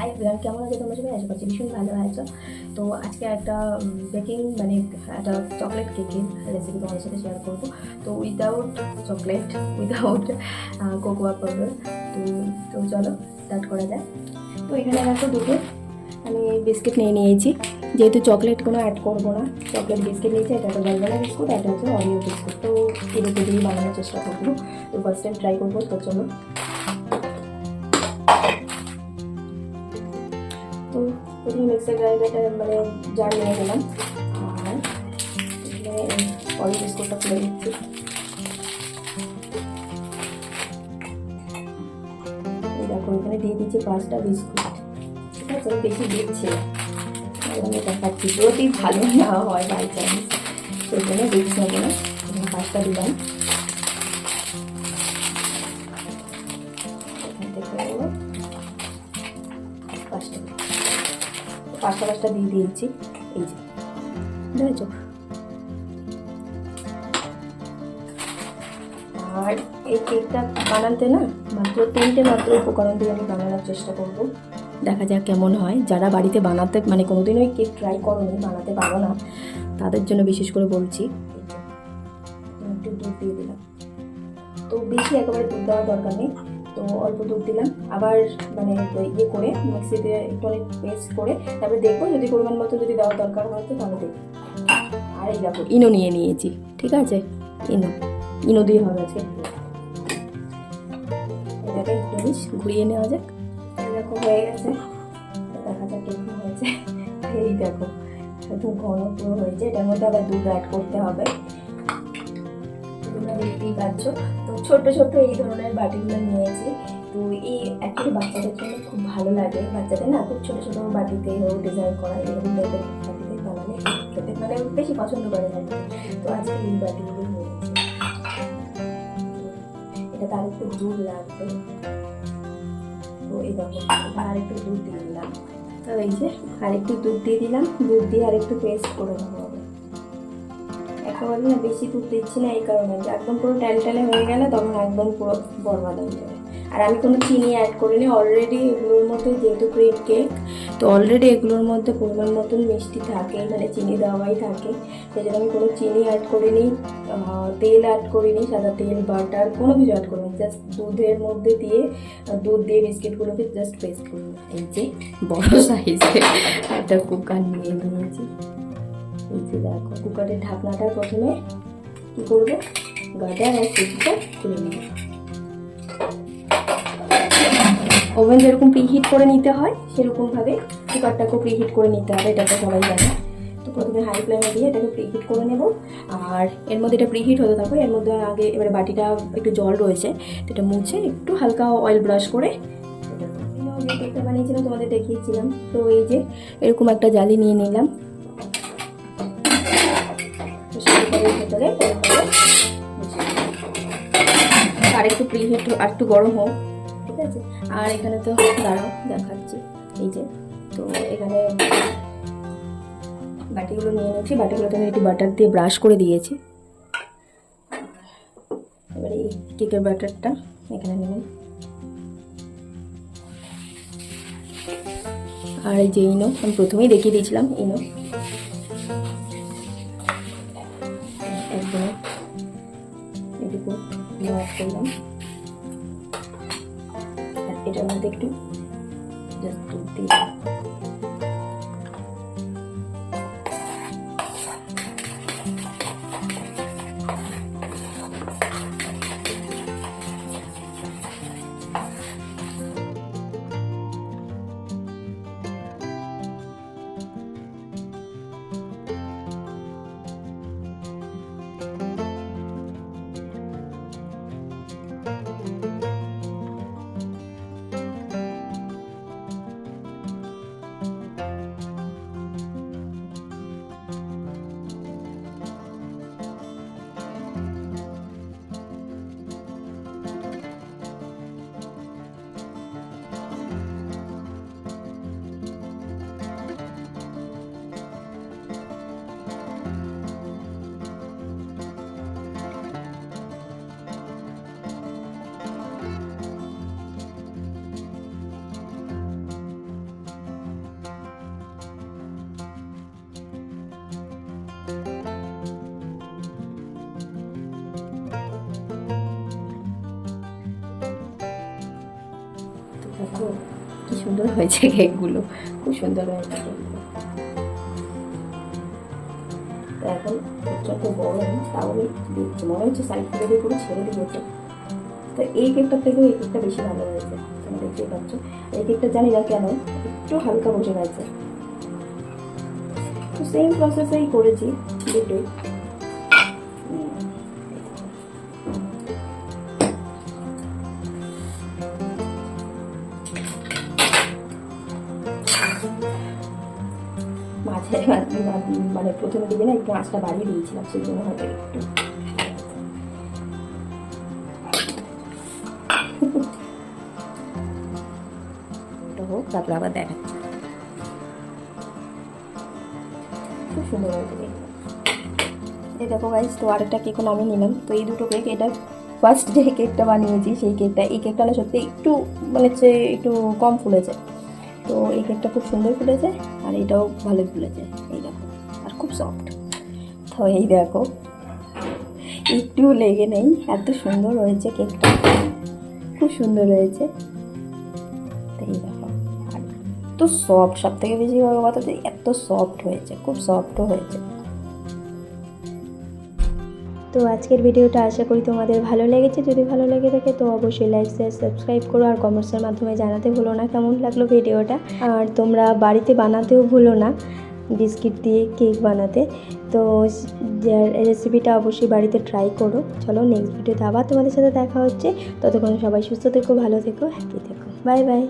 Hi everyone, কেমন আছো তোমরা সবাই? আশা করছি ভীষণ ভালো আছো। তো আজকে একটা বেকিং মানে একটা চকলেট কেকের রেসিপি তোমাদের সাথে শেয়ার করবো। তো without chocolate, without cocoa powder. তো তো চলো স্টার্ট করা যায়। তো এখানে দেখো দুটো আমি বিস্কিট নিয়ে নিয়েছি, যেহেতু চকলেট কোনো অ্যাড করবো না। চকলেট বিস্কিট নিয়েছি, এটা একটা ভালভালা বিস্কুট, এটা হচ্ছে অরিও বিস্কুট। তো এই দুটো দিয়েই বানানোর চেষ্টা করবো। তো ফার্স্ট টাইম ট্রাই করবো, তো চলো। তো প্রথমে মিক্সার গ্রাইন্ডারটা মানে জার নিয়ে গেলাম, আর এখানে অরিও বিস্কুটটা খুলে দিচ্ছি। দেখো এখানে দিয়ে দিচ্ছি 5টা বিস্কুট, ঠিক আছে? আমি বেশি দিচ্ছি না, আমি দেখাচ্ছি যদি ভালো না হয় বাই চান্স, সেই জন্য রিস্ক নেবো না। 5টা দিলাম, এখান থেকে নেবো 5টা, 5টা দিয়ে দিয়েছি। এই যে বুঝেছো। আর এই কেকটা বানাতে না মাত্র 3টে মাত্র উপকরণ দিয়ে আমি বানানোর চেষ্টা করব, দেখা যাক কেমন হয়। যারা বাড়িতে বানাতে মানে কোনোদিন ওই কেক ট্রাই করোনি, বানাতে পারো না, তাদের জন্য বিশেষ করে বলছি। একটু দুধ দিয়ে দিলাম, তো বেশি একেবারে দুধ দেওয়ার দরকার নেই, তো অল্প দুধ দিলাম। আবার মানে ইয়ে করে মিক্সিতে একটু অনেক পেস্ট করে তারপরে দেখবো, যদি পরিমাণ মতো যদি দেওয়ার দরকার হয় তো তাহলে দেখবো। আর এই দেখো ইনো নিয়ে নিয়েছি, ঠিক আছে? ইনো দিয়ে হবে আজকে। এটাকে একটু ঘুরিয়ে নেওয়া যাক। দেখো হয়ে গেছে, দেখা যাক কেমন হয়েছে। এই দেখো একদম ঘন পুরো হয়েছে। এটার মধ্যে আবার দুধ অ্যাড করতে হবে, তোমরা দেখতেই পাচ্ছ। তো ছোট ছোট এই ধরনের বাটিগুলো নিয়েছি। তো এই অ্যাকচুয়ালি বাচ্চাদের জন্য খুব ভালো লাগে, বাচ্চাদের না খুব ছোট ছোট বাটিতে ও ডিজাইন করা এরকম টাইপের বাটিতে বানালে খেতে মানে বেশি পছন্দ করে বাড়িতে। তো আজকে এই বাটিগুলো নিয়েছি। এটা তার একটু দুধ লাগবে, তো এই দেখো আর একটু দুধ দিয়ে দিলাম। তো এই যে আর একটু দুধ দিয়ে দিলাম, দুধ দিয়ে আর একটু পেস্ট করে নেবো। একেবারে না বেশি দুধ দিচ্ছি না, এই কারণে যে একদম পুরো টালটালে হয়ে গেলে তখন একদম পুরো বরবাদ হয়ে যাবে। আর আমি কোনো চিনি অ্যাড করিনি, অলরেডি এগুলোর মধ্যে যেহেতু ক্রিম কেক, তো অলরেডি এগুলোর মধ্যে পরিমাণ মতন মিষ্টি থাকে, মানে চিনি দেওয়াই থাকে। সেই জন্য আমি কোনো চিনি অ্যাড করিনি, তেল অ্যাড করিনি, সাদা তেল বাটার কোনো কিছু অ্যাড করিনি। জাস্ট দুধের মধ্যে দিয়ে দুধ দিয়ে বিস্কিটগুলোকে জাস্ট পেস্ট করি। এই যে বড় সাইজের একটা কুকার নিয়ে নিয়েছি। এই যে দেখো কুকারের ঢাকনাটা প্রথমে কী করবো, গার্ডার আর সুইচটা খুলে নেব। ওভেন যেরকম প্রিহিট করে নিতে হয় সেরকমভাবে কুকারটাকেও প্রিহিট করে নিতে হবে, এটা তো সবাই জানে। তো প্রথমে হাই ফ্লেমে দিয়ে এটাকে প্রিহিট করে নেব। আর এর মধ্যে এটা প্রিহিট হতে থাকবে, এর মধ্যে আগে এবারে বাটিটা একটু জল রয়েছে, তো এটা মুছে একটু হালকা অয়েল ব্রাশ করে যে কেকটা বানিয়েছিলাম তোমাদের দেখিয়েছিলাম। তো এই যে এরকম একটা জালি নিয়ে নিলাম, ভেতরে আর একটু প্রিহিট আর একটু গরম হোক, ঠিক আছে? আর এখানে তো দাঁড়াও দেখাচ্ছি। এই যে তো এখানে বাটিগুলো নিয়ে নিচ্ছি, বাটিগুলোতে আমি একটু বাটার দিয়ে ব্রাশ করে দিয়েছি। এবারে এই কেকের বাটারটা এখানে নেবেন, আর এই যে ইনো আমি প্রথমেই দেখিয়ে দিয়েছিলাম, ইনো একদম এটুকু অ্যাড করলাম। আর এটার মধ্যে একটু জাস্ট দুধ দিয়ে কি সুন্দর হয়েছে কেকগুলো, খুব সুন্দর হয়েছে কেকগুলো। তো এখন প্রচণ্ড গরম, তাহলে দেখছি মনে হচ্ছে সাইড থেকে দিয়ে পুরো ছেড়ে দিয়েছে। তো এই কেকটার থেকেও এই কেকটা বেশি ভালো হয়েছে, তোমরা দেখতেই পাচ্ছ। এই কেকটা জানি না কেন একটু হালকা বসে গেছে। তো সেম প্রসেসেই করেছি দুটোই। মাঝে মানে প্রথমে দিকে না একটু আঁচটা বাড়িয়ে দিয়েছিলাম, সেই জন্য হয়তো একটু হোক, তারপরে আবার দেখাচ্ছি। খুব সুন্দর হয়েছে। এই দেখো গাইস, তো আরেকটা কেকও নামিয়ে নিলাম। তো এই দুটো কেক, এটা ফার্স্ট যে কেকটা বানিয়েছি সেই কেকটা, এই কেকটা না সত্যি একটু মানে হচ্ছে একটু কম ফুলেছে। তো এই কেকটা খুব সুন্দর ফুলেছে, আর এটাও ভালোই ফুলেছে, এই দেখো, আর খুব সফট। তো এই দেখো, একটু লেগে নেই, এত সুন্দর হয়েছে কেকটা, খুব সুন্দর হয়েছে। তো এই দেখো, আর এত সফট, সব থেকে বেশি বড় কথা যে এত সফট হয়েছে, খুব সফটও হয়েছে। তো আজকের ভিডিওটা আশা করি তোমাদের ভালো লেগেছে। যদি ভালো লেগে থাকে তো অবশ্যই লাইক শেয়ার সাবস্ক্রাইব করো, আর কমেন্টসের মাধ্যমে জানাতে ভুলো না কেমন লাগলো ভিডিওটা। আর তোমরা বাড়িতে বানাতেও ভুলো না বিস্কিট দিয়ে কেক বানাতে। তো রেসিপিটা অবশ্যই বাড়িতে ট্রাই করো। চলো নেক্সট ভিডিওতে আবার তোমাদের সাথে দেখা হচ্ছে। ততক্ষণ সবাই সুস্থ থেকো, ভালো থেকো, হ্যাপি থেকো। Bye bye.